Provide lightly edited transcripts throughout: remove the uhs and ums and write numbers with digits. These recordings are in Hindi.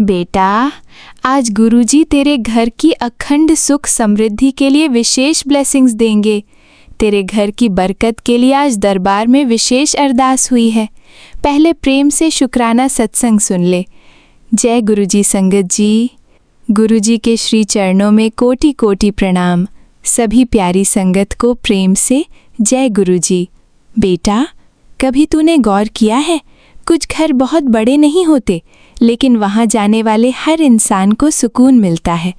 बेटा, आज गुरुजी तेरे घर की अखंड सुख समृद्धि के लिए विशेष ब्लेसिंग्स देंगे। तेरे घर की बरकत के लिए आज दरबार में विशेष अरदास हुई है। पहले प्रेम से शुक्राना सत्संग सुन ले। जय गुरुजी संगत जी। गुरुजी के श्री चरणों में कोटि कोटि प्रणाम। सभी प्यारी संगत को प्रेम से जय गुरुजी। बेटा, कभी तूने गौर किया है, कुछ घर बहुत बड़े नहीं होते, लेकिन वहाँ जाने वाले हर इंसान को सुकून मिलता है,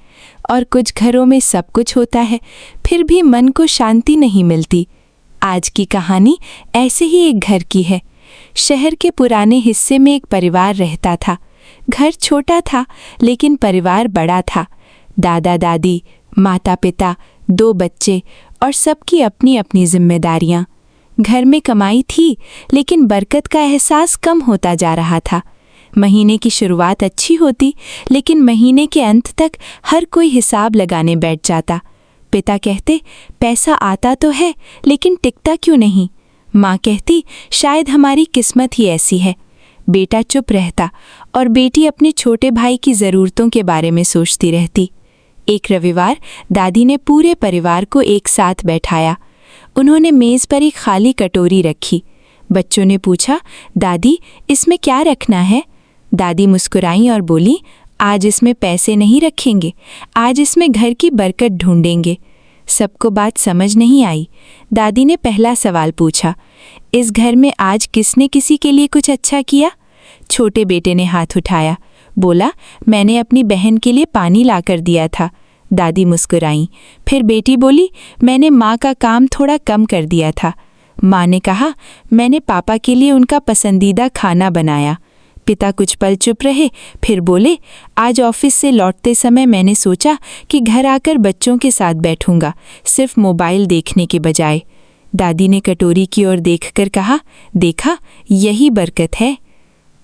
और कुछ घरों में सब कुछ होता है, फिर भी मन को शांति नहीं मिलती। आज की कहानी ऐसे ही एक घर की है। शहर के पुराने हिस्से में एक परिवार रहता था। घर छोटा था, लेकिन परिवार बड़ा था। दादा दादी, माता पिता, 2 बच्चे और सबकी अपनी अपनी जिम्मेदारियां। घर में कमाई थी, लेकिन बरकत का एहसास कम होता जा रहा था। महीने की शुरुआत अच्छी होती, लेकिन महीने के अंत तक हर कोई हिसाब लगाने बैठ जाता। पिता कहते, पैसा आता तो है, लेकिन टिकता क्यों नहीं। माँ कहती, शायद हमारी किस्मत ही ऐसी है। बेटा चुप रहता, और बेटी अपने छोटे भाई की ज़रूरतों के बारे में सोचती रहती। एक रविवार दादी ने पूरे परिवार को एक साथ बैठाया। उन्होंने मेज़ पर एक खाली कटोरी रखी। बच्चों ने पूछा, दादी, इसमें क्या रखना है? दादी मुस्कुराईं और बोली, आज इसमें पैसे नहीं रखेंगे, आज इसमें घर की बरकत ढूंढेंगे। सबको बात समझ नहीं आई। दादी ने पहला सवाल पूछा, इस घर में आज किसने किसी के लिए कुछ अच्छा किया? छोटे बेटे ने हाथ उठाया, बोला, मैंने अपनी बहन के लिए पानी लाकर दिया था। दादी मुस्कुराईं। फिर बेटी बोली, मैंने माँ का काम थोड़ा कम कर दिया था। माँ ने कहा, मैंने पापा के लिए उनका पसंदीदा खाना बनाया। पिता कुछ पल चुप रहे, फिर बोले, आज ऑफिस से लौटते समय मैंने सोचा कि घर आकर बच्चों के साथ बैठूंगा, सिर्फ मोबाइल देखने के बजाय। दादी ने कटोरी की ओर देखकर कहा, देखा, यही बरकत है।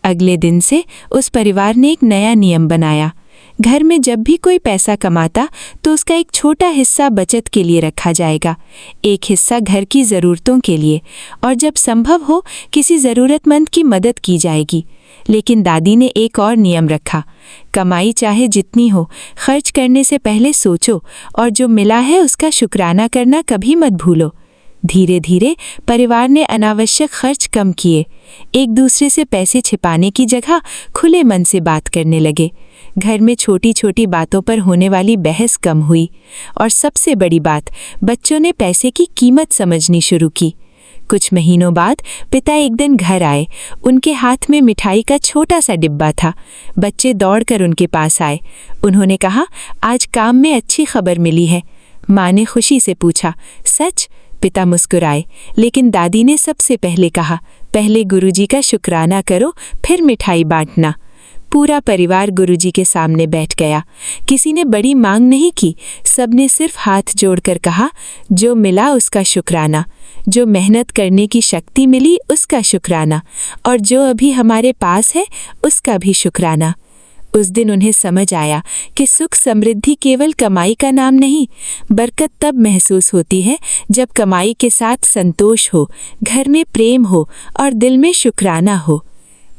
अगले दिन से उस परिवार ने एक नया नियम बनाया। घर में जब भी कोई पैसा कमाता तो उसका एक छोटा हिस्सा बचत के लिए रखा जाएगा, एक हिस्सा घर की ज़रूरतों के लिए, और जब संभव हो किसी ज़रूरतमंद की मदद की जाएगी। लेकिन दादी ने एक और नियम रखा, कमाई चाहे जितनी हो, खर्च करने से पहले सोचो, और जो मिला है उसका शुक्राना करना कभी मत भूलो। धीरे धीरे परिवार ने अनावश्यक खर्च कम किए। एक दूसरे से पैसे छिपाने की जगह खुले मन से बात करने लगे। घर में छोटी छोटी बातों पर होने वाली बहस कम हुई, और सबसे बड़ी बात, बच्चों ने पैसे की कीमत समझनी शुरू की। कुछ महीनों बाद पिता एक दिन घर आए। उनके हाथ में मिठाई का छोटा सा डिब्बा था। बच्चे दौड़कर उनके पास आए। उन्होंने कहा, आज काम में अच्छी खबर मिली है। माँ ने खुशी से पूछा, सच? पिता मुस्कुराए, लेकिन दादी ने सबसे पहले कहा, पहले गुरुजी का शुक्राना करो, फिर मिठाई बांटना। पूरा परिवार गुरुजी के सामने बैठ गया। किसी ने बड़ी मांग नहीं की, सबने सिर्फ हाथ जोड़कर कहा, जो मिला उसका शुक्राना, जो मेहनत करने की शक्ति मिली उसका शुक्राना, और जो अभी हमारे पास है उसका भी शुक्राना। उस दिन उन्हें समझ आया कि सुख समृद्धि केवल कमाई का नाम नहीं, बरकत तब महसूस होती है जब कमाई के साथ संतोष हो, घर में प्रेम हो और दिल में शुक्राना हो।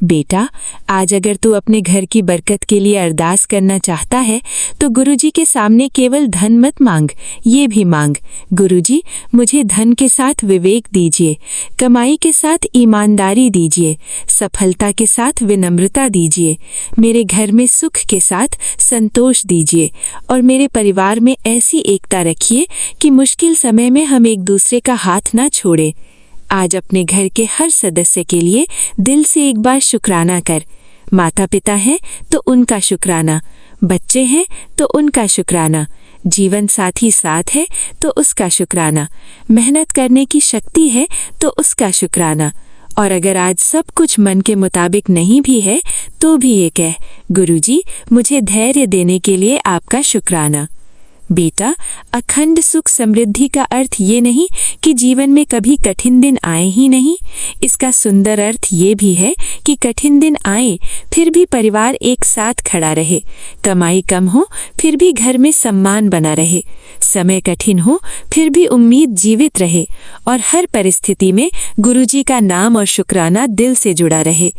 बेटा, आज अगर तू अपने घर की बरकत के लिए अरदास करना चाहता है तो गुरुजी के सामने केवल धन मत मांग, ये भी मांग, गुरुजी मुझे धन के साथ विवेक दीजिए, कमाई के साथ ईमानदारी दीजिए, सफलता के साथ विनम्रता दीजिए, मेरे घर में सुख के साथ संतोष दीजिए, और मेरे परिवार में ऐसी एकता रखिए कि मुश्किल समय में हम एक दूसरे का हाथ ना छोड़े। आज अपने घर के हर सदस्य के लिए दिल से एक बार शुक्राना कर। माता पिता हैं तो उनका शुक्राना, बच्चे हैं तो उनका शुक्राना, जीवन साथी साथ है तो उसका शुक्राना, मेहनत करने की शक्ति है तो उसका शुक्राना, और अगर आज सब कुछ मन के मुताबिक नहीं भी है तो भी ये कह, गुरुजी मुझे धैर्य देने के लिए आपका शुक्राना। बेटा, अखंड सुख समृद्धि का अर्थ ये नहीं कि जीवन में कभी कठिन दिन आए ही नहीं। इसका सुंदर अर्थ ये भी है कि कठिन दिन आए फिर भी परिवार एक साथ खड़ा रहे, कमाई कम हो फिर भी घर में सम्मान बना रहे, समय कठिन हो फिर भी उम्मीद जीवित रहे, और हर परिस्थिति में गुरुजी का नाम और शुक्राना दिल से जुड़ा रहे।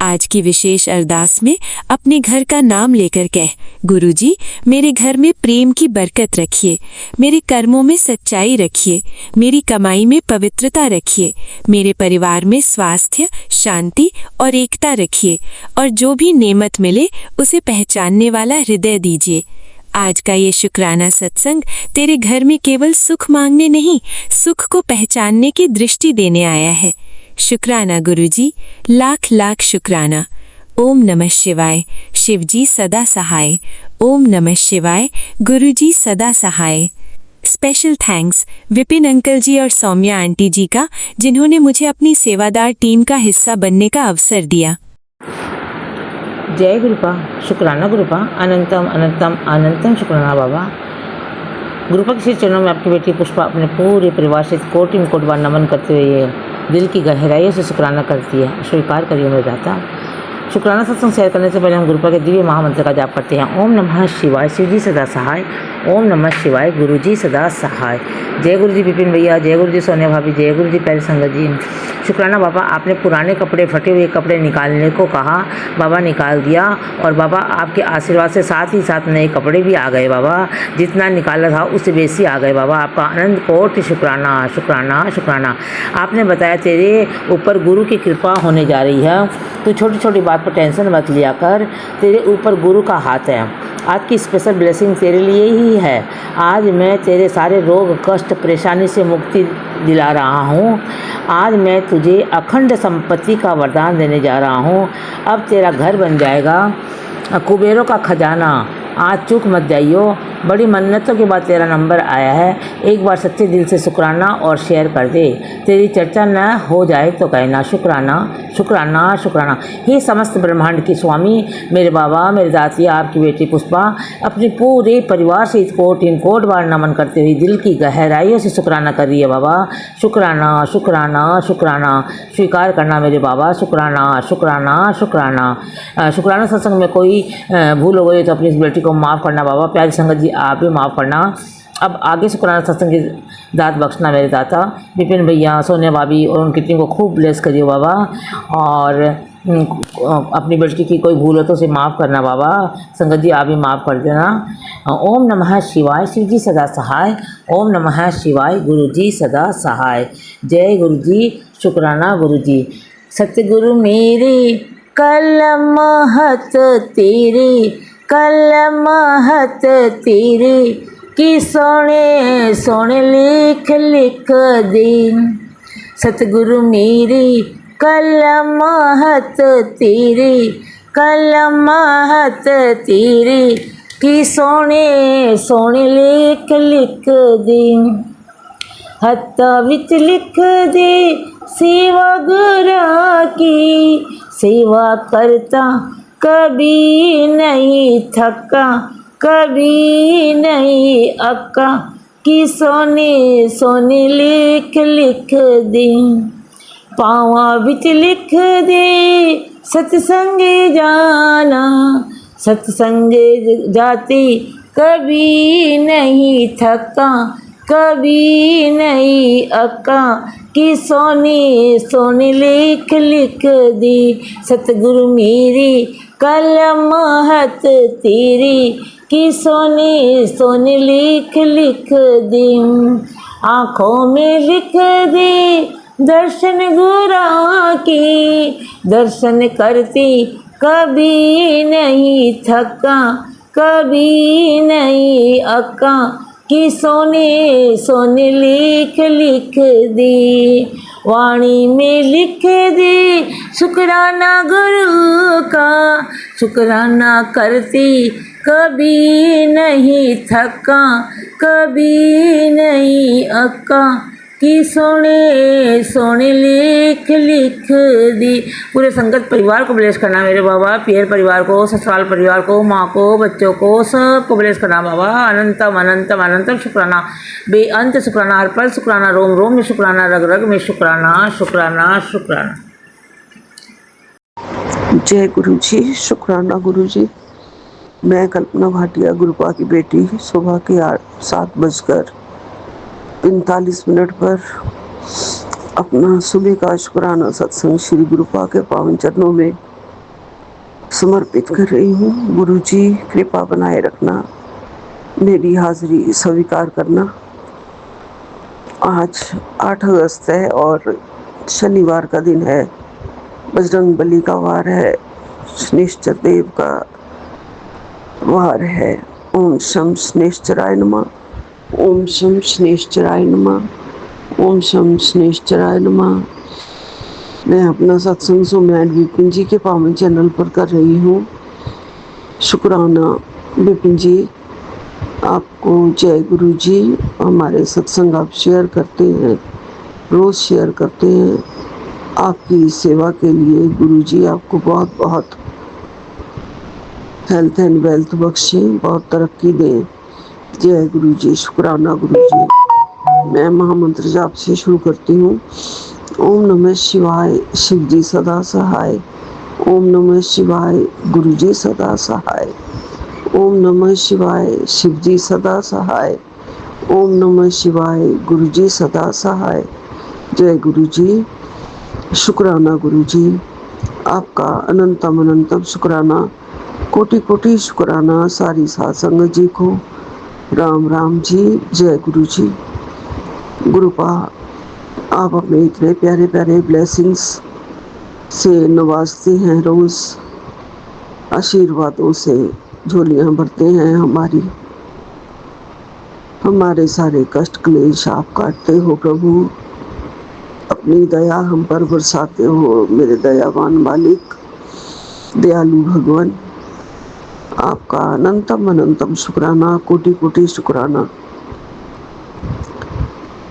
आज की विशेष अरदास में अपने घर का नाम लेकर कह, गुरुजी मेरे घर में प्रेम की बरकत रखिए, मेरे कर्मों में सच्चाई रखिए, मेरी कमाई में पवित्रता रखिए, मेरे परिवार में स्वास्थ्य, शांति और एकता रखिए, और जो भी नेमत मिले उसे पहचानने वाला हृदय दीजिए। आज का ये शुक्राना सत्संग तेरे घर में केवल सुख मांगने नहीं, सुख को पहचानने की दृष्टि देने आया है। शुक्राना गुरुजी, लाख लाख शुक्राना। ओम नमः शिवाय। शिवजी सदा सहाय। ओम नमः शिवाय। गुरुजी सदा सहाय। स्पेशल थैंक्स विपिन अंकल जी और सौम्या आंटी जी का, जिन्होंने मुझे अपनी सेवादार टीम का हिस्सा बनने का अवसर दिया। जय गुरुपा, शुक्राना गुरुपा, अनंतम अनंतम अनंतम शुक्राना बाबा। गुरुपा के श्री चरणों में आपकी बेटी पुष्पा अपने पूरे परिवार से कोटि कोटि बार नमन करते हुए दिल की गहराइयों से शुक्राना करती है। स्वीकार करिए मेरे दाता। शुक्राना सत्संग शेयर करने से पहले हम गुरुपा के दिव्य महामंत्र का जाप करते हैं। ओम नमः शिवाय। शिवजी सदा सहाय। ओम नमः शिवाय। गुरुजी सदा सहाय। जय गुरुजी विपिन भैया, जय गुरुजी सोनिया भाभी, जय गुरुजी प्यारे संगत जी। शुक्राना बाबा, आपने पुराने कपड़े, फटे हुए कपड़े निकालने को कहा, बाबा निकाल दिया, और बाबा आपके आशीर्वाद से साथ ही साथ नए कपड़े भी आ गए बाबा। जितना निकाला था उससे बेसी आ गए बाबा। आपका अनंत कोटि शुक्राना शुक्राना शुक्राना। आपने बताया तेरे ऊपर गुरु की कृपा होने जा रही है, तो छोटी छोटी बात पर टेंशन मत लिया कर, तेरे ऊपर गुरु का हाथ है। आज की स्पेशल ब्लेसिंग तेरे लिए ही है। आज मैं तेरे सारे रोग, कष्ट, परेशानी से मुक्ति दिला रहा हूँ। आज मैं तुझे अखंड संपत्ति का वरदान देने जा रहा हूँ। अब तेरा घर बन जाएगा, कुबेरों का खजाना। आज चूक मत जाइयो, बड़ी मन्नतों के बाद तेरा नंबर आया है। एक बार सच्चे दिल से शुक्राना और शेयर कर दे। तेरी चर्चा न हो जाए तो कहना शुक्राना शुक्राना शुक्राना। हे समस्त ब्रह्मांड के स्वामी, मेरे बाबा, मेरे दातिया, आपकी बेटी पुष्पा अपने पूरे परिवार से कोट बार नमन करते हुए दिल की गहराइयों से शुक्राना कर रही है बाबा। शुक्राना शुक्राना शुक्राना। स्वीकार करना मेरे बाबा। शुक्राना शुक्राना शुक्राना। शुक्राना सत्संग में कोई भूल हो गई तो अपनी इस बेटी को माफ़ करना बाबा। प्यारी संगत जी आप भी माफ़ करना। अब आगे शुक्राना सत्संग की दात बख्शना मेरे दाता। विपिन भैया, सोनिया भाभी और उनकी टीम को खूब ब्लेस करिए बाबा, और अपनी बेटी की कोई भूल हो तो उसे माफ़ करना बाबा। संगत जी आप भी माफ़ कर देना। ओम नमः शिवाय। शिवजी सदा सहाय। ओम नमः शिवाय। गुरुजी सदा सहाय। जय गुरुजी। शुक्राना गुरुजी। सतगुरु मेरे कलम महत तेरे, कलम महत तेरे कि सोने सोने लिख लिख दे। सतगुरु मेरे कलम महत तेरे, कलम महत तेरे कि सोने सोने लिख लिख दे। हत्था विच लिख दे सेवा गुरा की, सेवा करता कभी नहीं थका, कभी नहीं अक्का कि सोने सोने लिख लिख दे। पावा विच लिख दे सत्संग जाना, सत्संग जाती कभी नहीं थका, कभी नहीं अक्का कि सोने सोने लिख लिख दी। सतगुरु मेरी कलम महत तेरी कि सोने सोने लिख लिख दी। आँखों में लिख दे दर्शन गुरा की, दर्शन करती कभी नहीं थका, कभी नहीं अक्का कि सोने सोने लिख लिख दी। वाणी में लिख दे शुक्राना गुरु का, शुक्राना करती कभी नहीं थका, कभी नहीं अक्का कि सोने सोने लिख लिख दी। पूरे संगत परिवार को ब्लेस करना मेरे बाबा। पियर परिवार को, ससुराल परिवार को, माँ को, बच्चों को, सबको ब्लेस करना बाबा। अनंतम अनंतम अनंतम शुक्राना, बेअंत शुक्राना, हर पल शुक्राना, रोम रोम में शुक्राना, रग रग में शुक्राना शुक्राना शुक्राना। जय गुरु जी। शुक्राना गुरु जी। मैं कल्पना भाटिया, गुरुपा की बेटी, सुबह के 7:45 पर अपना सुबह का शुक्राना सत्संग श्री गुरुपा के पावन चरणों में समर्पित कर रही हूँ। गुरु जी कृपा बनाए रखना, मेरी हाजिरी स्वीकार करना। आज 8 अगस्त है और शनिवार का दिन है, बजरंग बली का वार है, शनिश्चर देव का वार है। ओम शम शनिश्चराय नमः। ओम शम शनिश्चराय नमः। ओम शम शनिश्चराय नमः। मैं अपना सत्संग सोमनाथ विपिन जी के पावन चैनल पर कर रही हूँ। शुक्राना विपिन जी, आपको जय गुरु जी। हमारे सत्संग आप शेयर करते हैं, रोज़ शेयर करते हैं। आपकी सेवा के लिए गुरु जी आपको बहुत बहुत हेल्थ एंड वेल्थ बख्शें, बहुत तरक्की दें। जय गुरु जी। शुक्राना गुरु जी। मैं महामंत्र जाप से शुरू करती हूँ। ओम नमः शिवाय, शिव जी सदा सहाय। ओम नमः शिवाय, गुरु जी सदा सहाय। ओम नमः शिवाय, शिव जी सदा सहाय। ओम नमः शिवाय, गुरु जी सदा सहाय। जय गुरु जी। शुक्राना गुरु जी, आपका अनंतम अनंतम शुक्राना, कोटि कोटि शुक्राना सारी साध संगत जी को। राम राम जी। जय गुरु जी। गुरुपा, आप अपने इतने प्यारे प्यारे ब्लेसिंग्स से नवाजते हैं, रोज़ आशीर्वादों से झोलियाँ भरते हैं हमारी। हमारे सारे कष्ट क्लेश आप काटते हो प्रभु, अपनी दया हम पर बरसाते हो मेरे दयावान मालिक, दयालु भगवान। आपका अनंतम अनंतम शुक्राना, कोटि कोटि शुक्राना।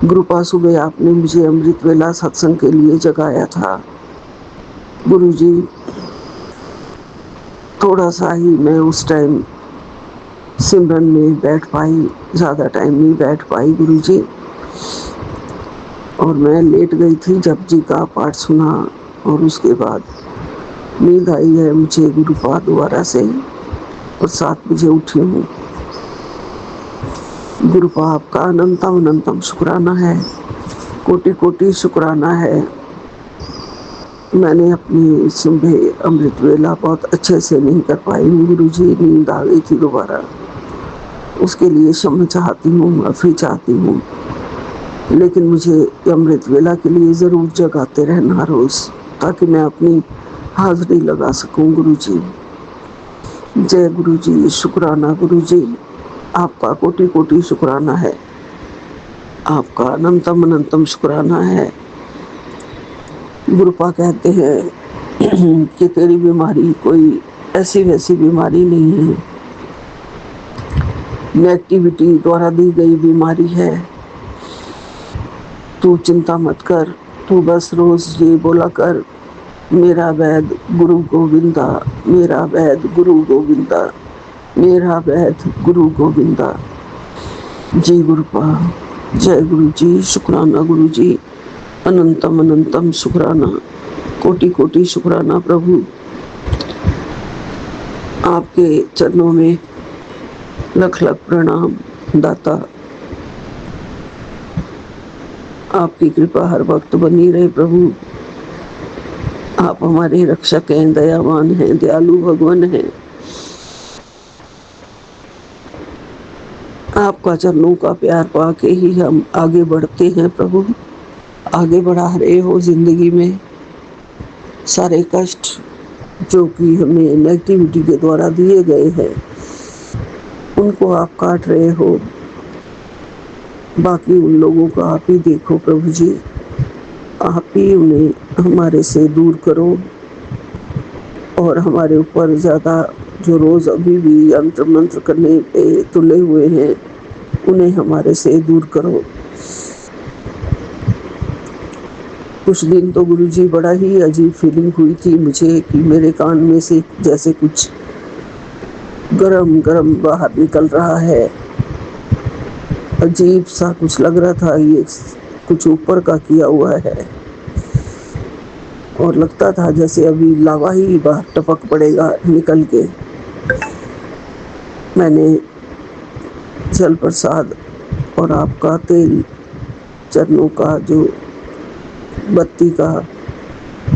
गुरुपा, सुबह आपने मुझे अमृत वेला सत्संग के लिए जगाया था। गुरु जी, थोड़ा सा ही मैं उस टाइम सिमरन में बैठ पाई, ज़्यादा टाइम नहीं बैठ पाई गुरु जी, और मैं लेट गई थी जप जी का पाठ सुना और उसके बाद नींद आई है मुझे गुरुपा दोबारा से, और 7 बजे उठी हूँ। गुरुपा, आपका अनंतम अनंतम शुक्राना है, कोटि कोटि शुक्राना है। मैंने अपनी सुबह अमृत वेला बहुत अच्छे से नहीं कर पाई हूँ गुरु जी, नींद आ गई थी दोबारा, उसके लिए क्षमा चाहती हूँ, माफ़ी चाहती हूँ। लेकिन मुझे अमृत वेला के लिए ज़रूर जगाते रहना रोज़, ताकि मैं अपनी हाजिरी लगा सकूँ गुरु जी। जय गुरु जी। शुक्राना गुरु जी, आपका कोटि कोटि शुक्राना है, आपका अनंतम अनंतम शुक्राना है। गुरुपा कहते हैं कि तेरी बीमारी कोई ऐसी वैसी बीमारी नहीं है, नेगेटिविटी द्वारा दी गई बीमारी है। तू चिंता मत कर, तू बस रोज ये बोला कर, मेरा वैद गुरु गोविंदा, मेरा वैद गुरु गोविंदा, मेरा वैद गुरु गोविंदा। जी गुरुपा। जय गुरु जी। शुक्राना गुरु जी, अनंतम अनंतम शुक्राना, कोटि कोटि शुक्राना प्रभु। आपके चरणों में लख लख प्रणाम दाता। आपकी कृपा हर वक्त बनी रहे प्रभु। आप हमारे रक्षक हैं, दयावान हैं, दयालु भगवान हैं। आपका चरणों का प्यार पाके ही हम आगे बढ़ते हैं प्रभु। आगे बढ़ा रहे हो जिंदगी में। सारे कष्ट जो कि हमें नेगेटिविटी के द्वारा दिए गए हैं, उनको आप काट रहे हो। बाकी उन लोगों का आप ही देखो प्रभु जी, आप ही उन्हें हमारे से दूर करो, और हमारे ऊपर ज़्यादा जो रोज़ अभी भी यंत्र मंत्र करने पे तुले हुए हैं, उन्हें हमारे से दूर करो। कुछ दिन तो गुरु जी बड़ा ही अजीब फीलिंग हुई थी मुझे कि मेरे कान में से जैसे कुछ गरम गरम बाहर निकल रहा है। अजीब सा कुछ लग रहा था, ये कुछ ऊपर का किया हुआ है, और लगता था जैसे अभी लावा ही बाहर टपक पड़ेगा निकल के। मैंने जल प्रसाद और आपका तेल, चरणों का जो बत्ती का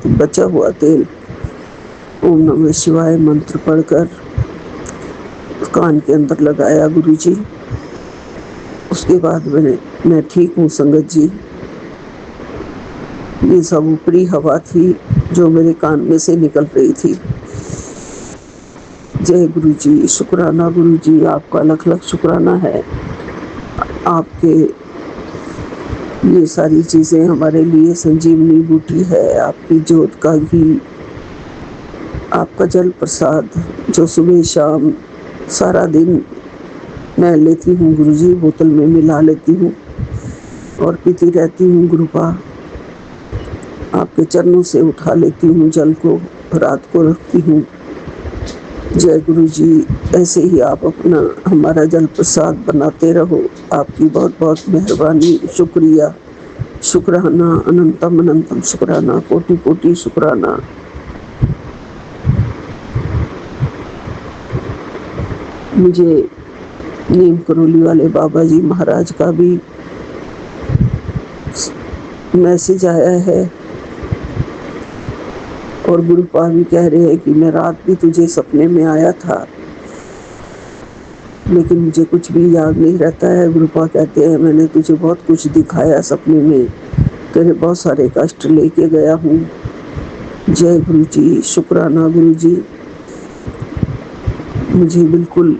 बचा हुआ तेल, ओम नमः शिवाय मंत्र पढ़कर कान के अंदर लगाया गुरुजी। उसके बाद मैं ठीक हूँ संगत जी। ये सब ऊपरी हवा थी जो मेरे कान में से निकल रही थी। जय गुरु जी, शुक्राना गुरु जी, आपका लख लख शुक्राना है। आपके ये सारी चीज़ें हमारे लिए संजीवनी बूटी है। आपकी ज्योत का घी, आपका जल प्रसाद जो सुबह शाम सारा दिन मैं लेती हूँ गुरुजी, बोतल में मिला लेती हूँ और पीती रहती हूँ गुरुपा। आपके चरणों से उठा लेती हूँ जल को, रात को रखती हूँ। जय गुरु जी, ऐसे ही आप अपना हमारा जल प्रसाद बनाते रहो। आपकी बहुत बहुत मेहरबानी, शुक्रिया, शुक्राना, अनंतम अनंतम शुक्राना, कोटि कोटि शुक्राना। मुझे नीम करोली वाले बाबा जी महाराज का भी मैसेज आया है और गुरुपा भी कह रहे हैं कि मैं रात भी तुझे सपने में आया था, लेकिन मुझे कुछ भी याद नहीं रहता है। गुरुपा कहते हैं मैंने तुझे बहुत कुछ दिखाया सपने में, तेरे बहुत सारे कष्ट लेके गया हूँ। जय गुरु जी, शुक्राना गुरु जी। मुझे बिल्कुल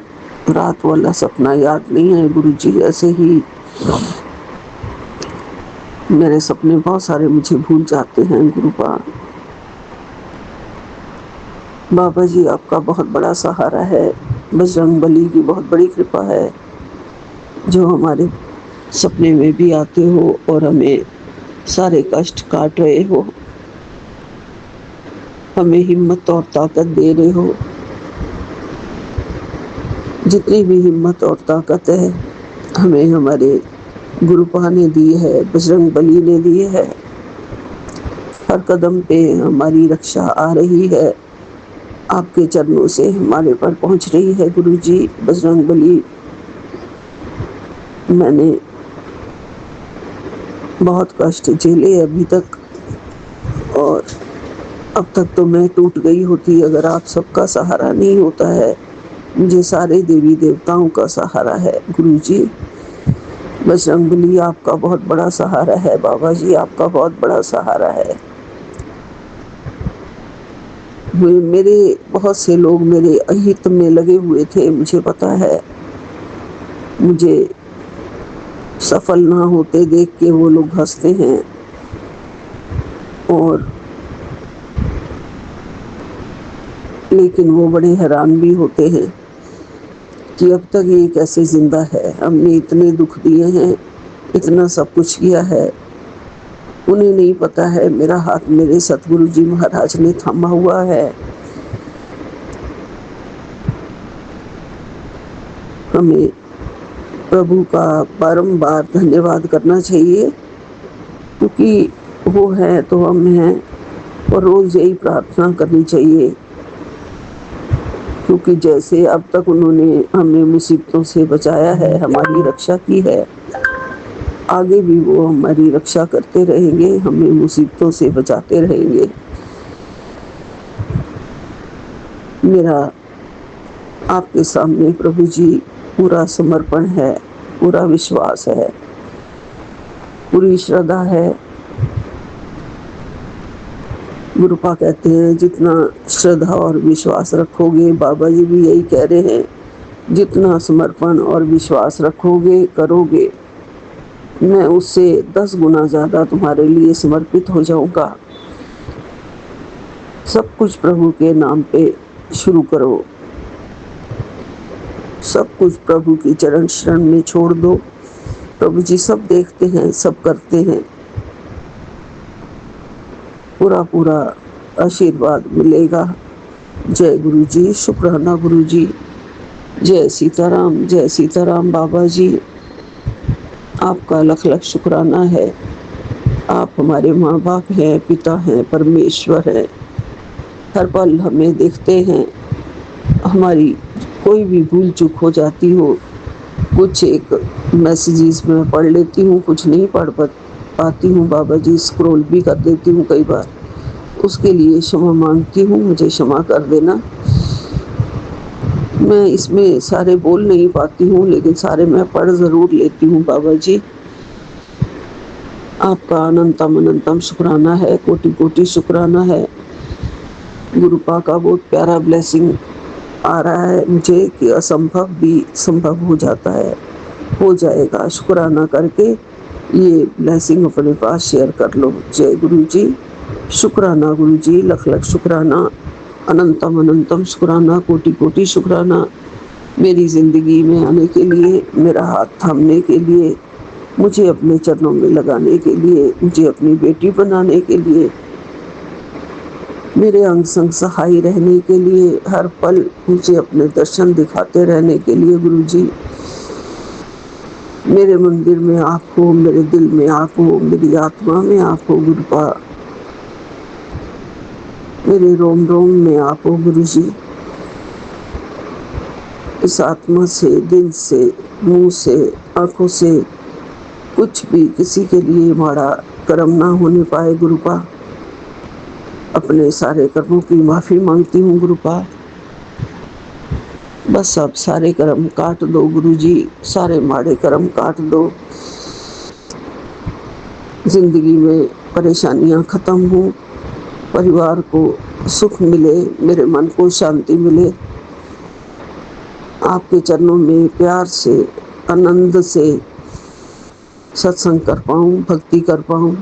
रात वाला सपना याद नहीं है गुरु जी। ऐसे ही मेरे सपने बहुत सारे मुझे भूल जाते हैं गुरुपा। बाबा जी आपका बहुत बड़ा सहारा है, बजरंग बली की बहुत बड़ी कृपा है जो हमारे सपने में भी आते हो और हमें सारे कष्ट काट रहे हो, हमें हिम्मत और ताकत दे रहे हो। जितनी भी हिम्मत और ताकत है हमें हमारे गुरुपा ने दी है, बजरंग बली ने दी है। हर कदम पे हमारी रक्षा आ रही है, आपके चरणों से हमारे पर पहुंच रही है गुरु जी, बजरंग बली। मैंने बहुत कष्ट झेले अभी तक और अब तक तो मैं टूट गई होती अगर आप सबका सहारा नहीं होता है। मुझे सारे देवी देवताओं का सहारा है गुरु जी। बजरंग बली आपका बहुत बड़ा सहारा है, बाबा जी आपका बहुत बड़ा सहारा है। मेरे बहुत से लोग मेरे अहित में लगे हुए थे, मुझे पता है। मुझे सफल ना होते देख के वो लोग हंसते हैं और लेकिन वो बड़े हैरान भी होते हैं कि अब तक ये कैसे जिंदा है। हमने इतने दुख दिए हैं, इतना सब कुछ किया है, उन्हें नहीं पता है मेरा हाथ मेरे सतगुरु जी महाराज ने थामा हुआ है। हमें प्रभु का बारंबार धन्यवाद करना चाहिए क्योंकि वो है तो हम हैं, और रोज यही प्रार्थना करनी चाहिए क्योंकि जैसे अब तक उन्होंने हमें मुसीबतों से बचाया है, हमारी रक्षा की है, आगे भी वो हमारी रक्षा करते रहेंगे, हमें मुसीबतों से बचाते रहेंगे। मेरा आपके सामने प्रभु जी पूरा समर्पण है, पूरा विश्वास है, पूरी श्रद्धा है। गुरुपा कहते हैं जितना श्रद्धा और विश्वास रखोगे, बाबा जी भी यही कह रहे हैं, जितना समर्पण और विश्वास रखोगे करोगे, मैं उससे 10 गुना ज़्यादा तुम्हारे लिए समर्पित हो जाऊंगा। सब कुछ प्रभु के नाम पे शुरू करो, सब कुछ प्रभु की चरण शरण में छोड़ दो। प्रभु जी सब देखते हैं, सब करते हैं, पूरा पूरा आशीर्वाद मिलेगा। जय गुरु जी, शुक्राना गुरु जी। जय सीताराम, जय सीताराम बाबा जी। आपका लख लख शुक्राना है। आप हमारे माँ बाप हैं, पिता हैं, परमेश्वर हैं। हर पल हमें देखते हैं, हमारी कोई भी भूल चूक हो जाती हो, कुछ एक मैसेजेस में पढ़ लेती हूँ, कुछ नहीं पढ़ पाती हूँ बाबा जी, स्क्रॉल भी कर देती हूँ कई बार, उसके लिए क्षमा मांगती हूँ, मुझे क्षमा कर देना। मैं इसमें सारे बोल नहीं पाती हूँ, लेकिन सारे मैं पढ़ ज़रूर लेती हूँ। बाबा जी, आपका अनंतम अनंतम शुक्राना है, कोटि कोटि शुक्राना है। गुरुपा का बहुत प्यारा ब्लेसिंग आ रहा है मुझे कि असंभव भी संभव हो जाता है, हो जाएगा। शुक्राना करके ये ब्लेसिंग अपने पास शेयर कर लो। जय गुरु जी, शुक्राना गुरु जी, लख लख शुक्राना, अनंतम अनंतम शुक्राना, कोटि कोटि शुक्राना मेरी ज़िंदगी में आने के लिए, मेरा हाथ थामने के लिए, मुझे अपने चरणों में लगाने के लिए, मुझे अपनी बेटी बनाने के लिए, मेरे अंग संग सहाय रहने के लिए, हर पल मुझे अपने दर्शन दिखाते रहने के लिए गुरु जी। मेरे मंदिर में आप हो, मेरे दिल में आप हो, मेरी आत्मा में आप हो गुरुपा, मेरे रोम रोम में आप हो गुरु जी। इस आत्मा से, दिल से, मुंह से, आंखों से कुछ भी किसी के लिए माड़ा कर्म ना होने पाए गुरुपा। अपने सारे कर्मों की माफ़ी मांगती हूँ गुरुपा। बस अब सारे कर्म काट दो गुरु जी, सारे माड़े कर्म काट दो। जिंदगी में परेशानियाँ ख़त्म हों, परिवार को सुख मिले, मेरे मन को शांति मिले। आपके चरणों में प्यार से, आनंद से सत्संग कर पाऊँ, भक्ति कर पाऊँ,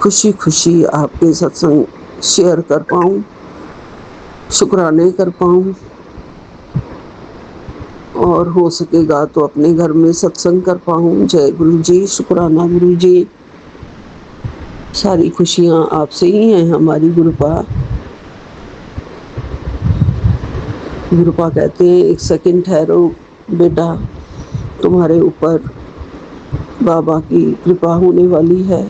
खुशी खुशी आपके सत्संग शेयर कर पाऊँ, शुक्राने कर पाऊँ, और हो सकेगा तो अपने घर में सत्संग कर पाऊँ। जय गुरु जी, शुक्राना गुरु जी। सारी खुशियाँ आपसे ही हैं हमारी गुरुपा। गुरुपा कहते हैं, एक सेकंड ठहरो बेटा, तुम्हारे ऊपर बाबा की कृपा होने वाली है।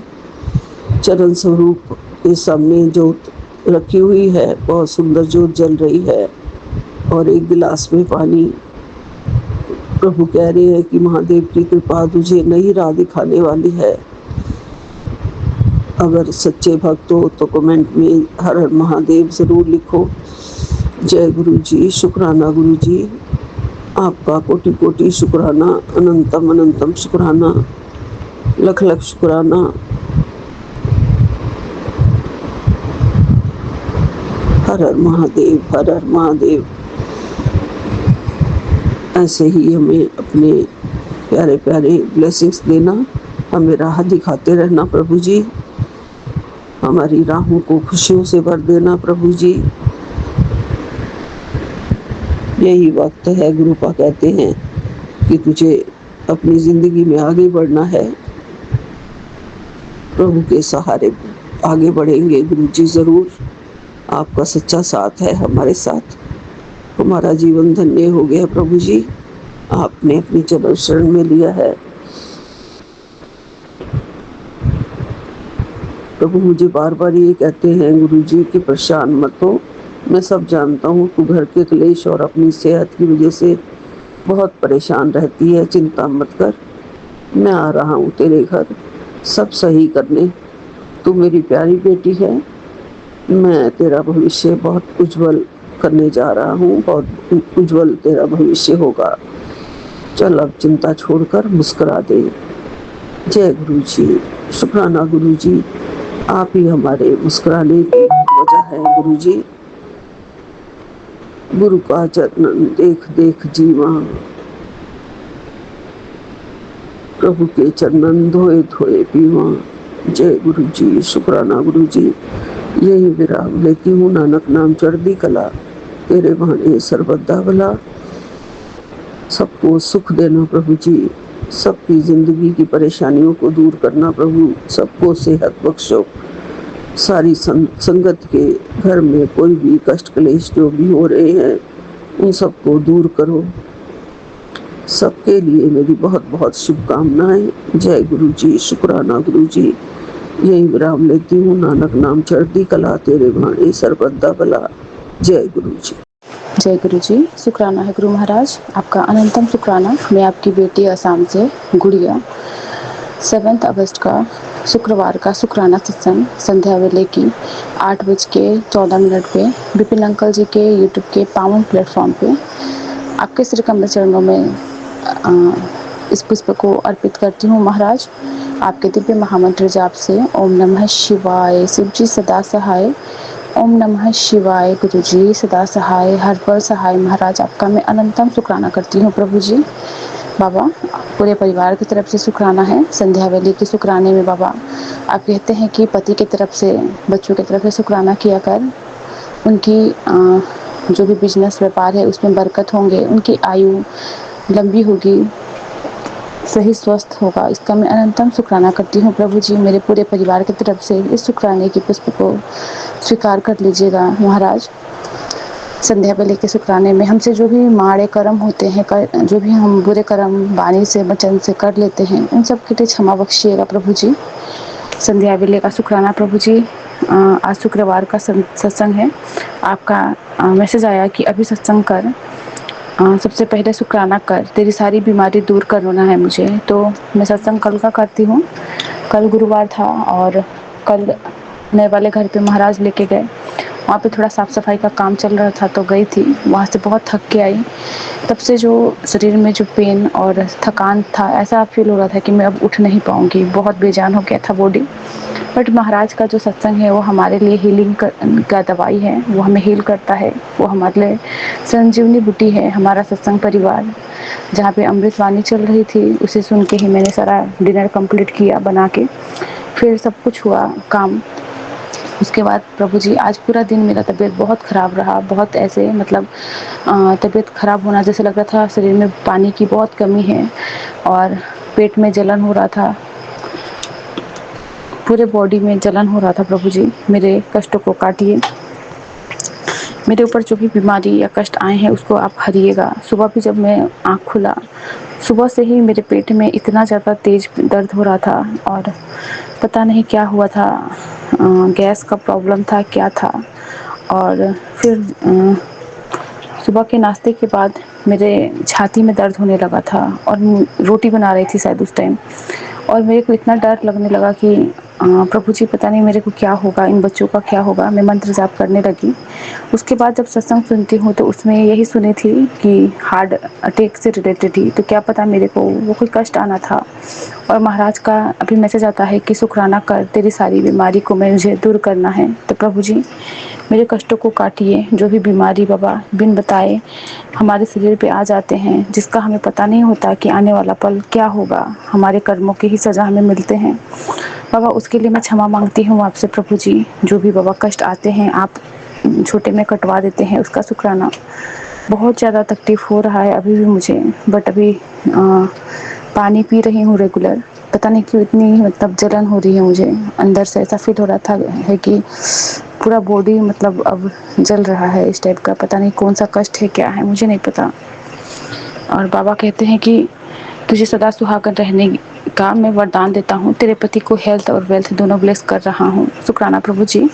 चरण स्वरूप के सामने जोत रखी हुई है, बहुत सुंदर जोत जल रही है, और एक गिलास में पानी। प्रभु कह रहे हैं कि महादेव की कृपा तुझे नई राह दिखाने वाली है। अगर सच्चे भक्त हो तो कमेंट में हर हर महादेव ज़रूर लिखो। जय गुरु जी, शुक्राना गुरु जी, आपका कोटि कोटि शुक्राना, अनंतम अनंतम शुक्राना, लख लख शुक्राना। हर हर महादेव, हर हर महादेव। ऐसे ही हमें अपने प्यारे प्यारे ब्लेसिंग्स देना, हमें राह दिखाते रहना प्रभु जी, हमारी राहों को खुशियों से भर देना प्रभु जी। यही वक्त है, गुरुपा कहते हैं कि तुझे अपनी ज़िंदगी में आगे बढ़ना है। प्रभु के सहारे आगे बढ़ेंगे गुरु जी ज़रूर। आपका सच्चा साथ है हमारे साथ, हमारा जीवन धन्य हो गया प्रभु जी। आपने अपनी चरण शरण में लिया है प्रभु। मुझे बार बार ये कहते हैं गुरु जी कि परेशान मत हो, मैं सब जानता हूँ, तू घर के क्लेश और अपनी सेहत की वजह से बहुत परेशान रहती है, चिंता मत कर, मैं आ रहा हूँ तेरे घर सब सही करने। तू मेरी प्यारी बेटी है, मैं तेरा भविष्य बहुत उज्जवल करने जा रहा हूँ, बहुत उज्जवल तेरा भविष्य होगा। चल अब चिंता छोड़कर मुस्कुरा दे। जय गुरु जी, शुक्राना गुरु जी, आप ही हमारे मुस्कुराने की वजह है गुरु जी। गुरु का चरण देख देख जीवा, प्रभु के चरणन धोए धोए पीवा। जय गुरु जी, शुक्राना गुरु जी। यही विराम लेती हूँ, नानक नाम चढ़दी कला, तेरे बहाने सर्वदा भला। सबको सुख देना प्रभु जी, सबकी ज़िंदगी की परेशानियों को दूर करना प्रभु, सबको सेहत बख्शो। सारी संगत के घर में कोई भी कष्ट क्लेश जो भी हो रहे हैं उन सबको दूर करो। सबके लिए मेरी बहुत बहुत शुभकामनाएं। जय गुरु जी, शुक्राना गुरु जी। यही विराम लेती हूँ, नानक नाम चढ़ती कला, तेरे भाणे सर्वदा भला। जय गुरु जी। जय गुरु जी, शुक्राना है गुरु महाराज, आपका अनंतम शुक्राना। मैं आपकी बेटी असम से गुड़िया। 7 अगस्त का शुक्रवार का शुक्राना सत्संग संध्या वेले की 8:14 पे विपिन अंकल जी के यूट्यूब के पावन प्लेटफॉर्म पे आपके श्री कमल चरणों में इस पुष्प को अर्पित करती हूँ महाराज। आपके दिव्य महामंत्र जाप से ओम नमः शिवाय, शिव जी सदा सहाय, ओम नमः शिवाय, गुरु जी सदा सहाय, हर पल सहाय महाराज। आपका मैं अनंतम शुक्राना करती हूँ प्रभु जी। बाबा पूरे परिवार की तरफ से शुक्राना है। संध्या वेले के शुक्राने में बाबा आप कहते हैं कि पति की तरफ से, बच्चों की तरफ से शुक्राना किया कर, उनकी जो भी बिजनेस व्यापार है उसमें बरकत होंगे, उनकी आयु लंबी होगी, सही स्वस्थ होगा। इसका मैं अनंतम शुक्राना करती हूँ प्रभु जी। मेरे पूरे परिवार की तरफ से इस शुक्राने की पुष्प को स्वीकार कर लीजिएगा महाराज। संध्या वेले के शुक्राने में हमसे जो भी माड़े कर्म होते हैं, जो भी हम बुरे कर्म वाणी से वचन से कर लेते हैं, उन सब के लिए क्षमा बख्शिएगा प्रभु जी। संध्या वेले का शुक्राना प्रभु जी। आज शुक्रवार का सत्संग है। आपका मैसेज आया कि अभी सत्संग कर, सबसे पहले शुक्राना कर, तेरी सारी बीमारी दूर करना है मुझे। तो मैं सत्संग कल का करती हूँ। कल गुरुवार था और कल नए वाले घर पे महाराज लेके गए। वहाँ पे थोड़ा साफ़ सफाई का काम चल रहा था तो गई थी। वहाँ से बहुत थक के आई। तब से जो शरीर में जो पेन और थकान था, ऐसा फील हो रहा था कि मैं अब उठ नहीं पाऊँगी, बहुत बेजान हो गया था बॉडी। बट महाराज का जो सत्संग है वो हमारे लिए हीलिंग का दवाई है, वो हमें हील करता है, वो हमारे लिए संजीवनी बूटी है। हमारा सत्संग परिवार जहाँ पे अमृतवाणी चल रही थी, उसे सुन के ही मैंने सारा डिनर कंप्लीट किया बना के, फिर सब कुछ हुआ काम। उसके बाद प्रभु जी आज पूरा दिन मेरा तबीयत बहुत ख़राब रहा। बहुत ऐसे मतलब तबीयत ख़राब होना जैसे लग रहा था शरीर में पानी की बहुत कमी है और पेट में जलन हो रहा था, पूरे बॉडी में जलन हो रहा था। प्रभु जी मेरे कष्टों को काटिए, मेरे ऊपर जो भी बीमारी या कष्ट आए हैं उसको आप हरिएगा। सुबह भी जब मैं आँख खुला, सुबह से ही मेरे पेट में इतना ज़्यादा तेज दर्द हो रहा था और पता नहीं क्या हुआ था, गैस का प्रॉब्लम था क्या था। और फिर सुबह के नाश्ते के बाद मेरे छाती में दर्द होने लगा था और रोटी बना रही थी शायद उस टाइम, और मेरे को इतना डर लगने लगा कि प्रभु जी पता नहीं मेरे को क्या होगा, इन बच्चों का क्या होगा। मैं मंत्र जाप करने लगी। उसके बाद जब सत्संग सुनती हूँ तो उसमें यही सुनी थी कि हार्ट अटैक से रिलेटेड ही, तो क्या पता मेरे को वो कोई कष्ट आना था। और महाराज का अभी मैसेज आता है कि शुक्राना कर, तेरी सारी बीमारी को मुझे दूर करना है। तो प्रभु जी मेरे कष्टों को काटिए। जो भी बीमारी बाबा बिन बताए हमारे शरीर पे आ जाते हैं, जिसका हमें पता नहीं होता कि आने वाला पल क्या होगा, हमारे कर्मों की ही सज़ा हमें मिलते हैं बाबा, उसके लिए मैं क्षमा मांगती हूँ आपसे प्रभु जी। जो भी बाबा कष्ट आते हैं आप छोटे में कटवा देते हैं, उसका शुक्राना। बहुत ज़्यादा तकलीफ़ हो रहा है अभी भी मुझे, बट अभी पानी पी रही हूँ रेगुलर। पता नहीं क्यों इतनी मतलब जलन हो रही है मुझे अंदर से, ऐसा फील हो रहा था है कि पूरा बॉडी मतलब अब जल रहा है इस टाइप का। पता नहीं कौन सा कष्ट है, क्या है, मुझे नहीं पता। और बाबा कहते हैं कि तुझे सदा सुहागन रहने का मैं वरदान देता हूँ, तेरे पति को हेल्थ और वेल्थ दोनों ब्लेस कर रहा हूँ। शुक्राना प्रभु जी।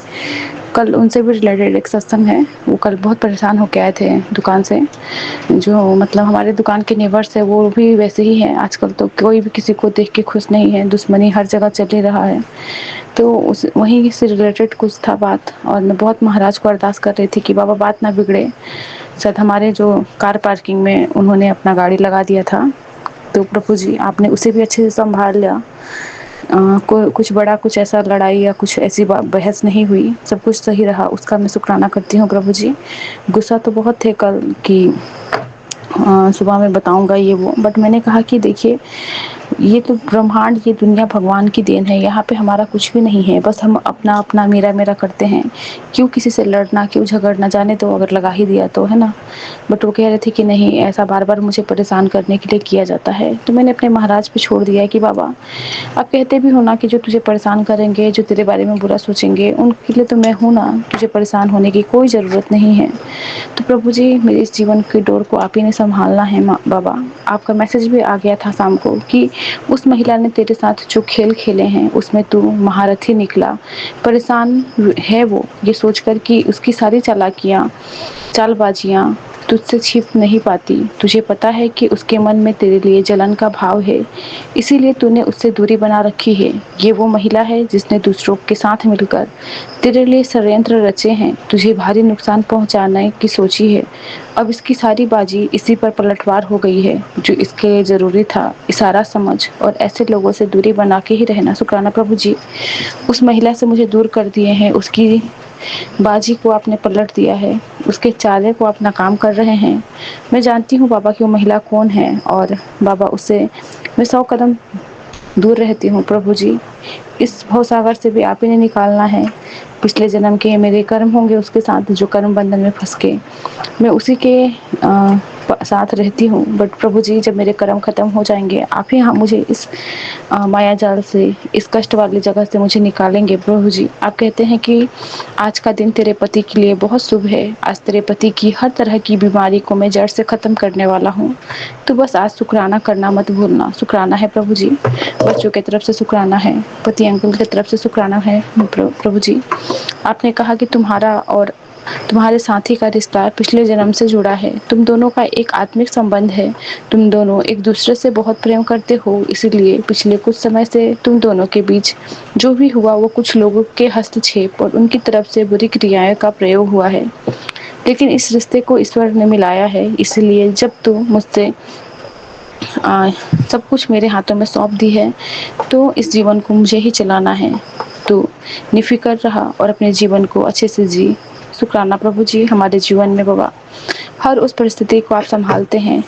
कल उनसे भी रिलेटेड एक सत्संग है, वो कल बहुत परेशान होके आए थे दुकान से। जो मतलब हमारे दुकान के नेबर्स है वो भी वैसे ही हैं आजकल, तो कोई भी किसी को देख के खुश नहीं है, दुश्मनी हर जगह चल ही रहा है। तो उस वहीं से रिलेटेड कुछ था बात, और मैं बहुत महाराज को अरदास कर रही थी कि बाबा बात ना बिगड़े। शायद हमारे जो कार पार्किंग में उन्होंने अपना गाड़ी लगा दिया था, तो प्रभु जी आपने उसे भी अच्छे से संभाल लिया। कुछ बड़ा कुछ ऐसा लड़ाई या कुछ ऐसी बहस नहीं हुई, सब कुछ सही रहा, उसका मैं शुक्राना करती हूँ प्रभु जी। गुस्सा तो बहुत थे कल कि सुबह में बताऊंगा ये वो, बट मैंने कहा कि देखिए ये तो ब्रह्मांड, ये दुनिया भगवान की देन है, यहाँ पे हमारा कुछ भी नहीं है, बस हम अपना अपना मेरा मेरा करते हैं। क्यों किसी से लड़ना, क्यों झगड़ना, जाने तो अगर लगा ही दिया तो, है ना। बट वो कह रहे थे कि नहीं, ऐसा बार बार मुझे परेशान करने के लिए किया जाता है। तो मैंने अपने महाराज पे छोड़ दिया कि बाबा आप कहते भी हो ना कि जो तुझे परेशान करेंगे, जो तेरे बारे में बुरा सोचेंगे, उनके लिए तो मैं हूँ ना, तुझे परेशान होने की कोई ज़रूरत नहीं है। तो प्रभु जी मेरे इस जीवन की डोर को आप ही ने संभालना है बाबा। आपका मैसेज भी आ गया था शाम को कि उस महिला ने तेरे साथ जो खेल खेले हैं उसमें तू महारथी निकला। परेशान है वो ये सोचकर कि उसकी सारी चालाकियाँ, चालबाजियाँ तुझसे छिप नहीं पाती। तुझे पता है कि उसके मन में तेरे लिए जलन का भाव है, इसीलिए तूने उससे दूरी बना रखी है। ये वो महिला है जिसने दूसरों के साथ मिलकर तेरे लिए षड्यंत्र रचे हैं, तुझे भारी नुकसान पहुंचाने की सोची है। अब इसकी सारी बाजी इसी पर पलटवार हो गई है। जो इसके लिए ज़रूरी था, इशारा समझ और ऐसे लोगों से दूरी बना के ही रहना। शुक्राना प्रभु जी, उस महिला से मुझे दूर कर दिए हैं, उसकी बाजी को आपने पलट दिया है, उसके चाले को अपना काम कर रहे हैं। मैं जानती हूँ बाबा कि वो महिला कौन है, और बाबा उससे मैं 100 कदम दूर रहती हूँ। प्रभु जी, इस भवसागर से भी आप ही ने निकालना है। पिछले जन्म के मेरे कर्म होंगे उसके साथ, जो कर्म बंधन में फंस के मैं उसी के साथ रहती हूँ। बट प्रभु जी, जब मेरे कर्म खत्म हो जाएंगे, आप ही मुझे इस माया जाल से, इस कष्ट वाली जगह से मुझे निकालेंगे। प्रभु जी, आप कहते हैं कि आज का दिन तेरे पति के लिए बहुत शुभ है। आज तेरे पति की हर तरह की बीमारी को मैं जड़ से ख़त्म करने वाला हूँ। तो बस आज शुक्राना करना मत भूलना। शुक्राना है प्रभु जी, बच्चों की तरफ से शुक्राना है, पति अंकल की तरफ से शुक्राना है। प्रभु जी, आपने कहा कि तुम्हारा और तुम्हारे साथी का रिश्ता पिछले जन्म से जुड़ा है। तुम दोनों का एक आत्मिक संबंध है। तुम दोनों एक दूसरे से बहुत प्रेम करते हो, इसीलिए पिछले कुछ समय से तुम दोनों के बीच जो भी हुआ वो कुछ लोगों के हस्तक्षेप और उनकी तरफ से बुरी क्रियाएं का प्रयोग हुआ है। लेकिन इस रिश्ते को ईश्वर ने मिलाया है, इसलिए जब तुम मुझसे सब कुछ मेरे हाथों में सौंप दी है, तो इस जीवन को मुझे ही चलाना है। तो निफिकर रहा और अपने जीवन को अच्छे से जी। शुक्राना प्रभु जी, हमारे जीवन में बाबा हर उस परिस्थिति को आप संभालते हैं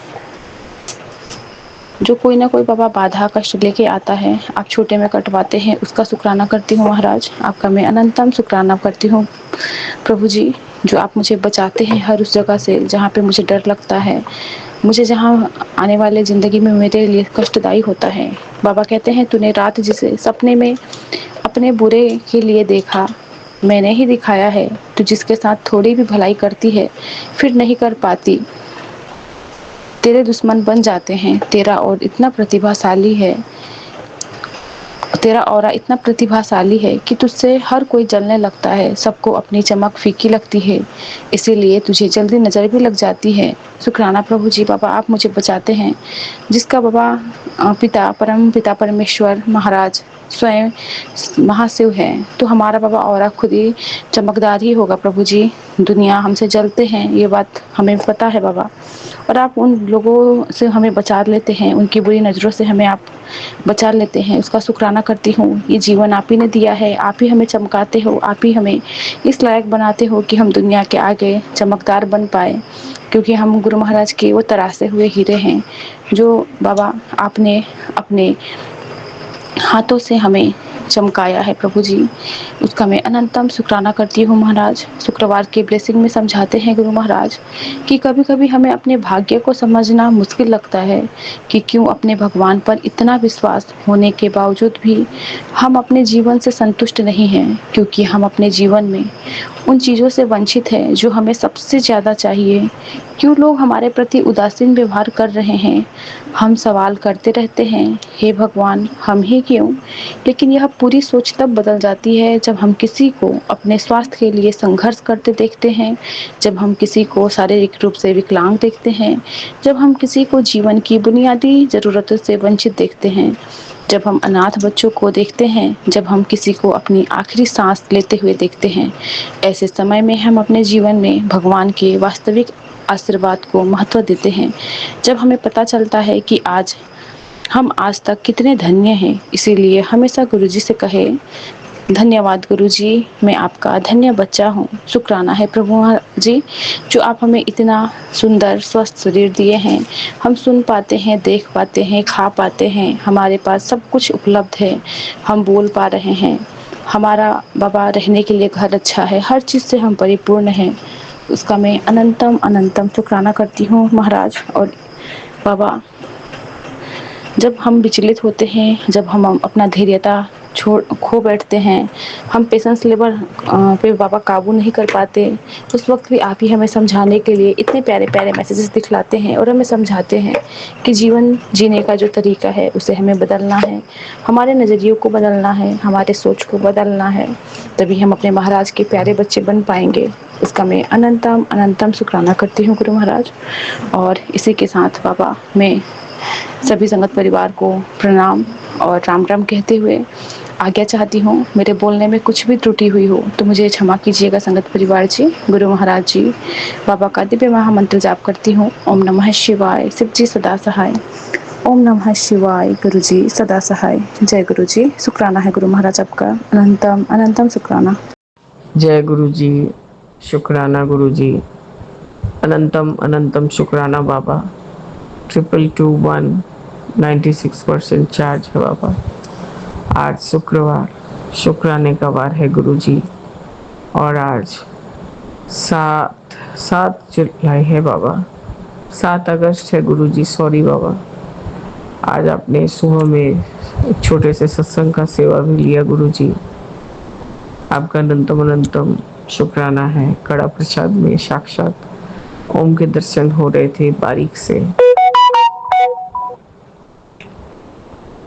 जो कोई ना कोई बाबा बाधा कष्ट लेके आता है, आप छोटे में कटवाते हैं। उसका शुक्राना करती हूँ महाराज, आपका मैं अनंतम शुक्राना करती हूँ प्रभु जी, जो आप मुझे बचाते हैं हर उस जगह से जहाँ पे मुझे डर लगता है, मुझे जहाँ आने वाले ज़िंदगी में मेरे लिए कष्टदायी होता है। बाबा कहते हैं, तूने रात जिसे सपने में अपने बुरे के लिए देखा, मैंने ही दिखाया है। तू जिसके साथ थोड़ी भी भलाई करती है फिर नहीं कर पाती, तेरे दुश्मन बन जाते हैं। तेरा और इतना प्रतिभाशाली है, तेरा ऑरा इतना प्रतिभाशाली है कि तुझसे हर कोई जलने लगता है, सबको अपनी चमक फीकी लगती है, इसीलिए तुझे जल्दी नज़र भी लग जाती है। शुक्राना प्रभु जी, बाबा आप मुझे बचाते हैं। जिसका बाबा पिता परम पिता परमेश्वर महाराज स्वयं महाशिव है, तो हमारा बाबा ऑरा खुद ही चमकदार ही होगा प्रभु जी। दुनिया हमसे जलते हैं, ये बात हमें पता है बाबा, और आप उन लोगों से हमें बचा लेते हैं, उनकी बुरी नज़रों से हमें आप बचा लेते हैं। उसका शुक्राना करती हूँ। ये जीवन आप ही ने दिया है, आप ही हमें चमकाते हो, आप ही हमें इस लायक बनाते हो कि हम दुनिया के आगे चमकदार बन पाए, क्योंकि हम गुरु महाराज के वो तरासे हुए हीरे हैं जो बाबा आपने अपने हाथों से हमें चमकाया है प्रभु जी। उसका मैं अनंतम शुक्राना करती हूँ महाराज। शुक्रवार के ब्लेसिंग में समझाते हैं गुरु महाराज कि कभी कभी हमें अपने भाग्य को समझना मुश्किल लगता है कि क्यों अपने भगवान पर इतना विश्वास होने के बावजूद भी हम अपने जीवन से संतुष्ट नहीं हैं, क्योंकि हम अपने जीवन में उन चीज़ों से वंचित हैं जो हमें सबसे ज़्यादा चाहिए। क्यों लोग हमारे प्रति उदासीन व्यवहार कर रहे हैं? हम सवाल करते रहते हैं, हे भगवान हम ही क्यों? लेकिन यह पूरी सोच तब बदल जाती है जब हम किसी को अपने स्वास्थ्य के लिए संघर्ष करते देखते हैं, जब हम किसी को शारीरिक रूप से विकलांग देखते हैं, जब हम किसी को जीवन की बुनियादी ज़रूरतों से वंचित देखते हैं, जब हम अनाथ बच्चों को देखते हैं, जब हम किसी को अपनी आखिरी सांस लेते हुए देखते हैं। ऐसे समय में हम अपने जीवन में भगवान के वास्तविक आशीर्वाद को महत्व देते हैं। जब हमें पता चलता है कि हम आज तक कितने धन्य हैं, इसीलिए हमेशा गुरुजी से कहे, धन्यवाद गुरुजी, मैं आपका धन्य बच्चा हूँ। शुक्राना है प्रभु जी, जो आप हमें इतना सुंदर स्वस्थ शरीर दिए हैं। हम सुन पाते हैं, देख पाते हैं, खा पाते हैं, हमारे पास सब कुछ उपलब्ध है, हम बोल पा रहे हैं, हमारा बाबा रहने के लिए घर अच्छा है, हर चीज़ से हम परिपूर्ण हैं। उसका मैं अनंतम अनंतम शुक्राना करती हूँ महाराज। और बाबा, जब हम विचलित होते हैं, जब हम अपना धैर्यता छोड़ खो बैठते हैं, हम पेशेंस लेवल पे बाबा काबू नहीं कर पाते, उस वक्त भी आप ही हमें समझाने के लिए इतने प्यारे प्यारे मैसेजेस दिखलाते हैं और हमें समझाते हैं कि जीवन जीने का जो तरीका है उसे हमें बदलना है, हमारे नज़रियों को बदलना है, हमारे सोच को बदलना है, तभी हम अपने महाराज के प्यारे बच्चे बन पाएंगे। इसका मैं अनंतम अनंतम शुक्राना करती हूँ गुरु महाराज। और इसी के साथ बाबा मैं सभी संगत परिवार को प्रणाम और राम राम कहते हुए आज्ञा चाहती हूँ। मेरे बोलने में कुछ भी त्रुटि हुई हो तो मुझे क्षमा कीजिएगा संगत परिवार जी, गुरु महाराज जी। बाबा का दिव्य महामंत्र जाप करती हूँ। ओम नमः शिवाय, शिव जी सदा सहाय। ओम नमः शिवाय, गुरु जी सदा सहाय। जय गुरु जी। शुक्राना है गुरु महाराज आपका, अनंतम अनंतम शुक्राना। जय गुरु जी, शुक्राना गुरु जी, अनंतम अनंतम शुक्राना बाबा। 2221 96% चार्ज है बाबा। आज शुक्रवार, शुक्राने का वार है गुरु जी, और आज 7 जुलाई है बाबा। 7 अगस्त है गुरु जी, सॉरी बाबा। आज आपने सुबह में एक छोटे से सत्संग का सेवा भी लिया गुरु जी, आपका अनंतम अनंतम शुक्राना है। कड़ा प्रसाद में साक्षात ओम के दर्शन हो रहे थे बारीक से,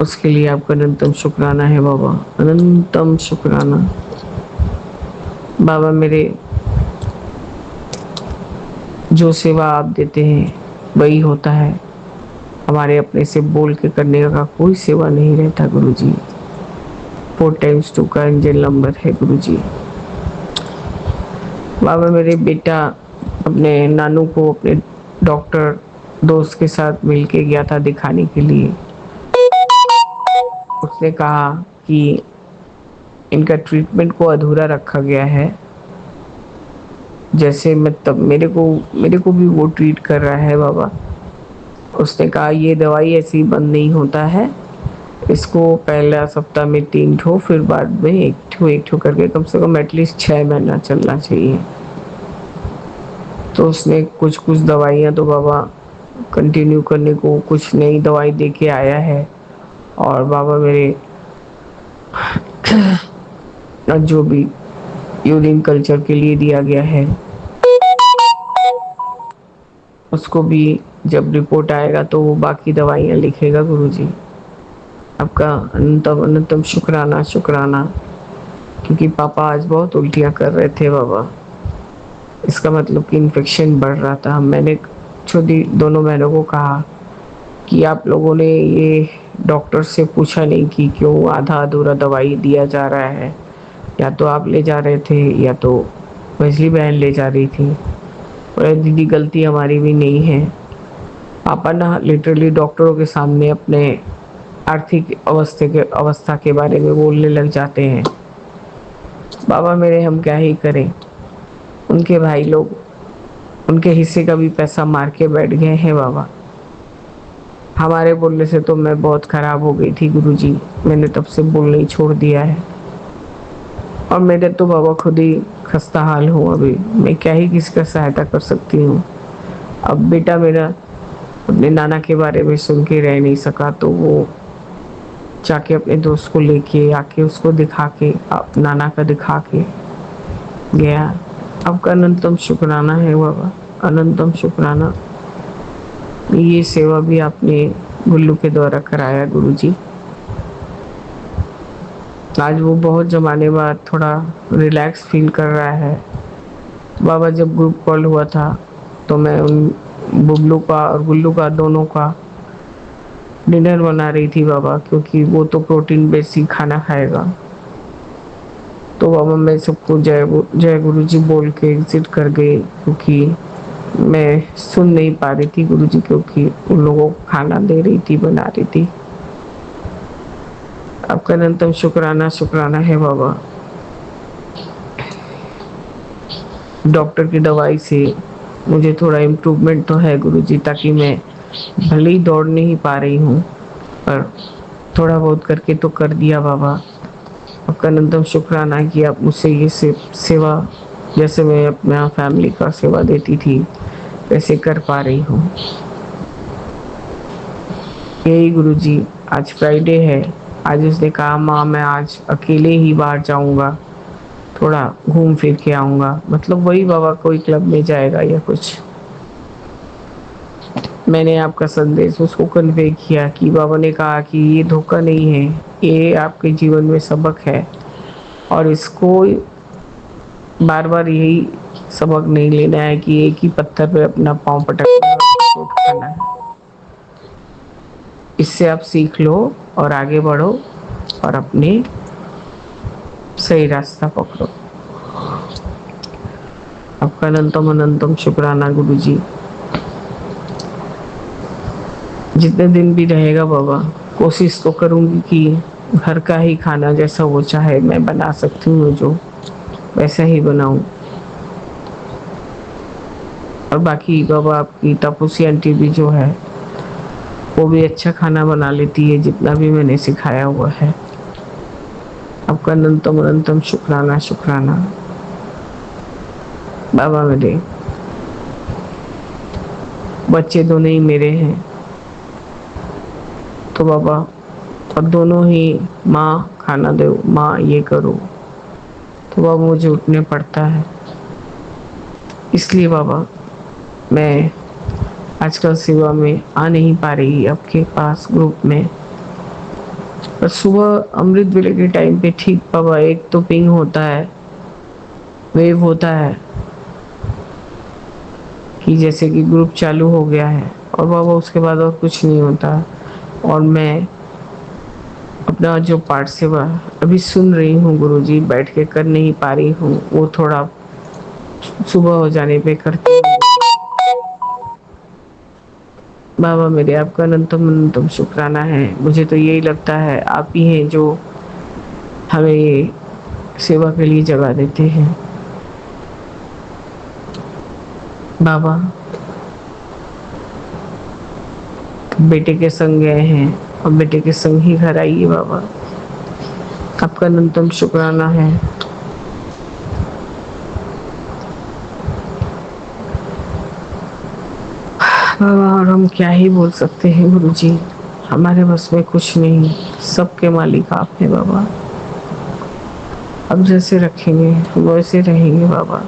उसके लिए आपका अनंतम शुक्राना है बाबा, अनंतम शुक्राना बाबा। मेरे जो सेवा आप देते हैं वही होता है, हमारे अपने से बोल के करने का कोई सेवा नहीं रहता गुरु जी। 4x2 का इंजन नंबर है गुरु जी। बाबा मेरे बेटा अपने नानू को अपने डॉक्टर दोस्त के साथ मिलके गया था दिखाने के लिए। उसने कहा कि इनका ट्रीटमेंट को अधूरा रखा गया है, जैसे मतलब मेरे को भी वो ट्रीट कर रहा है बाबा। उसने कहा ये दवाई ऐसे ही बंद नहीं होता है, इसको पहला सप्ताह में 3 ठो, फिर बाद में एक ठो करके कम से कम एटलीस्ट 6 महीना चलना चाहिए। तो उसने कुछ दवाइयाँ तो बाबा कंटिन्यू करने को कुछ नई दवाई दे के आया है। और बाबा मेरे जो भी यूरिन कल्चर के लिए दिया गया है उसको भी जब रिपोर्ट आएगा तो वो बाकी दवाइयाँ लिखेगा गुरुजी। आपका अनंतम अनंतम शुक्राना शुक्राना, क्योंकि पापा आज बहुत उल्टियाँ कर रहे थे बाबा। इसका मतलब कि इन्फेक्शन बढ़ रहा था। मैंने छोटी दोनों बहनों को कहा कि आप लोगों ने ये डॉक्टर से पूछा नहीं कि क्यों आधा अधूरा दवाई दिया जा रहा है, या तो आप ले जा रहे थे या तो मझली बहन ले जा रही थी। और दीदी गलती हमारी भी नहीं है। पापा ना लिटरली डॉक्टरों के सामने अपने आर्थिक अवस्था के बारे में बोलने लग जाते हैं। बाबा मेरे हम क्या ही करें, उनके भाई लोग उनके हिस्से का भी पैसा मार के बैठ गए हैं बाबा। हमारे बोलने से तो मैं बहुत ख़राब हो गई थी गुरुजी, मैंने तब से बोलना ही छोड़ दिया है। और मेरे तो बाबा खुद ही खस्ता हाल हूँ, अभी मैं क्या ही किसका सहायता कर सकती हूँ। अब बेटा मेरा अपने नाना के बारे में सुन के रह नहीं सका, तो वो जाके अपने दोस्त को लेके आके उसको दिखा के नाना का दिखा के गया। आपका अनंतम शुक्राना है बाबा, अनंतम शुक्राना। ये सेवा भी आपने गुल्लू के द्वारा कराया गुरुजी। आज वो बहुत ज़माने बाद थोड़ा रिलैक्स फील कर रहा है बाबा। जब ग्रुप कॉल हुआ था तो मैं उन बुबलू का और गुल्लू का दोनों का डिनर बना रही थी बाबा, क्योंकि वो तो प्रोटीन बेस्ड खाना खाएगा। तो बाबा मैं सबको जय गुरु जी बोल के एग्जिट कर गई, क्योंकि मैं सुन नहीं पा रही थी गुरु जी, क्योंकि उन लोगों को खाना दे रही थी, बना रही थी। आपका अनंतम शुक्राना शुक्राना है बाबा। डॉक्टर की दवाई से मुझे थोड़ा इम्प्रूवमेंट तो है गुरुजी, ताकि मैं भले ही दौड़ नहीं पा रही हूँ पर थोड़ा बहुत करके तो कर दिया बाबा। आपका अनंतम शुक्राना कि आप मुझसे ये सेवा, जैसे मैं अपना फैमिली का सेवा देती थी वैसे कर पा रही हूँ। यही गुरुजी, आज फ्राइडे है आज उसने कहा माँ मैं आज अकेले ही बाहर जाऊंगा, थोड़ा घूम फिर के आऊंगा, मतलब वही बाबा कोई क्लब में जाएगा या कुछ। मैंने आपका संदेश उसको कन्वे किया कि बाबा ने कहा कि ये धोखा नहीं है, ये आपके जीवन में सबक है और इसको बार बार यही सबक नहीं लेना है कि एक ही पत्थर पे अपना पाँव पटकना और चोट खाना है। इससे आप सीख लो और आगे बढ़ो और अपने सही रास्ता पकड़ो। आपका अनंतम अनंतम शुक्राना गुरुजी। जितने दिन भी रहेगा बाबा, कोशिश तो करूंगी कि घर का ही खाना जैसा वो चाहे मैं बना सकती हूँ जो वैसा ही बनाऊं। और बाकी बाबा आपकी तापूसी आंटी भी जो है वो भी अच्छा खाना बना लेती है जितना भी मैंने सिखाया हुआ है। आपका अनंतम अनंतम शुक्राना शुक्राना बाबा। मेरे बच्चे दोनों ही मेरे हैं तो बाबा, और दोनों ही माँ खाना दो, माँ ये करो, तो बाबा मुझे उठने पड़ता है। इसलिए बाबा मैं आजकल सेवा में आ नहीं पा रही आपके पास ग्रुप में। पर सुबह अमृत वेले के टाइम पे ठीक बाबा एक तो पिंग होता है, वेव होता है कि जैसे कि ग्रुप चालू हो गया है, और बाबा उसके बाद और कुछ नहीं होता। और मैं अपना जो पाठ सेवा अभी सुन रही हूँ गुरुजी, बैठ के कर नहीं पा रही हूँ, वो थोड़ा सुबह हो जाने पे करती हूँ। बाबा मेरे आपका अनंतम अनंतम शुक्राना है। मुझे तो यही लगता है आप ही हैं जो हमें ये सेवा के लिए जगा देते हैं। बाबा बेटे के संग गए हैं और बेटे के संग ही घर आइए बाबा। आपका अनंतम शुक्राना है। बाबा और हम क्या ही बोल सकते हैं गुरुजी, हमारे बस में कुछ नहीं, सबके मालिक आप हैं बाबा। अब जैसे रखेंगे वैसे रहेंगे बाबा।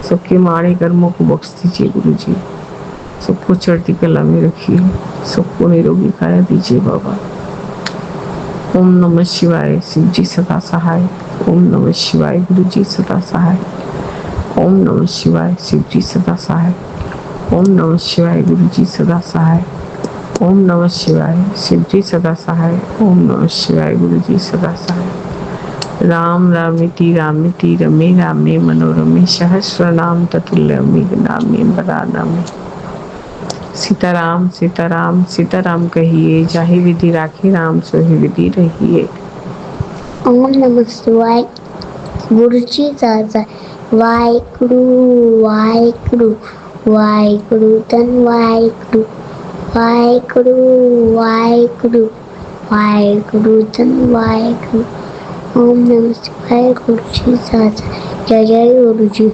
सबके माड़े कर्मों को बख्श दीजिए गुरुजी, सबको चढ़ती कला में रखिए, सबको निरोगी काया दीजिए बाबा। ओम नमः शिवाय, शिव जी सदा सहाय। ओम नमः शिवाय, गुरु जी सदा सहाय। ओम नमः शिवाय, शिव जी सदा सहाय। ओम नमः शिवाय, गुरु जी सदा सहाय। ओम नमः शिवाय, शिव जी सदा सहाय। ओम नमः शिवाय, गुरु जी सदा सहाय। राम रामिति रामिति रमे रामे मनोरमे सहस्र नाम ततुल्यमि नामे बरानमे। सीताराम सीताराम सीताराम कहिए, जाहि विधि राखी राम सोहि विधि रहिए। ओम नमः शिवाय, गुरु जी दादा, वाहिगुरु वाहिगुरु वाहिगुरु धन वाहिगुरु, वाहिगुरु वाहिगुरु वाहिगुरु धन वाहिगुरु। ओम नमः शिवाय, गुरु जी दादा, जय जय गुरु जी।